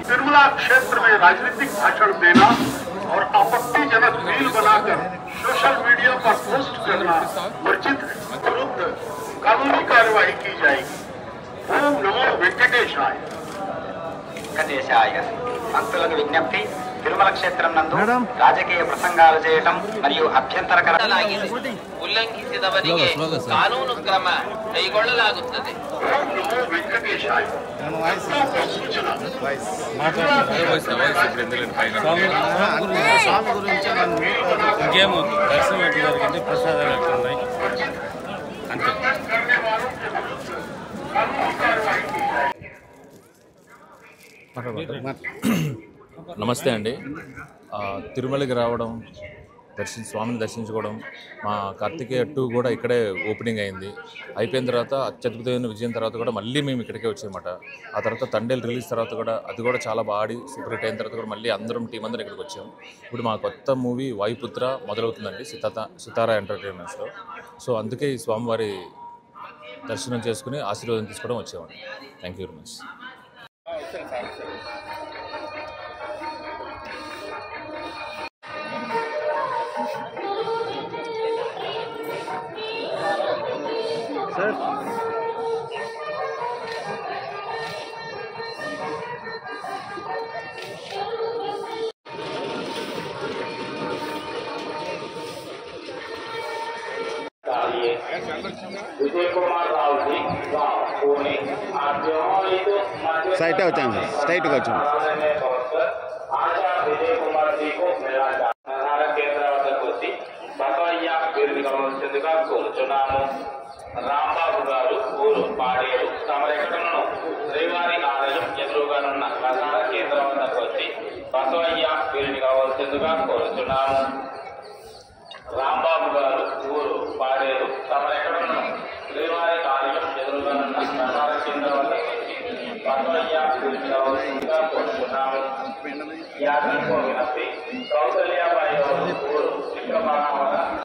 तिरुमला क्षेत्र में राजनीतिक भाषण देना और आपत्तिजनक रील बनाकर सोशल मीडिया पर पोस्ट करना वर्जित है। विरुद्ध कानूनी कार्रवाई की जाएगी। ओम नमो वेंकटेशाय। భక్తులకు విజ్ఞప్తి, తిరుమల క్షేత్రం నందు రాజకీయ ప్రసంగాలు చేయటం మరియు అభ్యంతరకరలాಗಿದೆ. ಉಲ್ಲಂಘಿಸಿದವರಿಗೆ ಕಾನೂನು ಕ್ರಮ ಕೈಗೊಳ್ಳಲಾಗುತ್ತದೆ. ఇంకేమో దర్శనం ఎట్లా జరిగింది, ప్రసాదాలు ఎట్లా ఉన్నాయి అంతే. నమస్తే అండి. తిరుమలకి రావడం, స్వామిని దర్శించుకోవడం, మా కార్తికేయ 2 కూడా ఇక్కడే ఓపెనింగ్ అయింది. అయిపోయిన తర్వాత అత్యద్భుతమైన విజయం తర్వాత కూడా మళ్ళీ మేము ఇక్కడికే వచ్చామన్నమాట. ఆ తర్వాత తండేలు రిలీజ్ తర్వాత కూడా అది కూడా చాలా బాగా సూపర్ హిట్ అయిన తర్వాత కూడా మళ్ళీ అందరం టీం అందరం ఇక్కడికి వచ్చాము. ఇప్పుడు మా కొత్త మూవీ వాయుపుత్ర మొదలవుతుందండి సితారా ఎంటర్టైన్మెంట్స్లో. సో అందుకే ఈ స్వామివారి దర్శనం చేసుకుని ఆశీర్వాదం తీసుకోవడం వచ్చామండి. Thank you very much. Sir site వచ్చాను సార్, స్ట్రైట్గా వచ్చాను. రాంబాబు గారు ఊరు పాడేరు తమరెక్కడను శ్రీవారి ఆలయం ఎదురుగానున్న ప్రధాన కేంద్రం వద్దకు వచ్చి బసవయ్య వీరిని కావాల్సిందిగా కోరుచున్నాము. రాంబాబు గారు ఊరు పాడేరు తమరెక్కడను శ్రీవారి ఆలయం ఎదురుగానున్న ప్రధాన కేంద్రం వద్దకు వచ్చి బసవయ్య వీరిని కావాల్సిందిగా కోరుచున్నాము. యాత్రికో వినతి కౌసల్యాబాయి ఊరు విక్రమారామ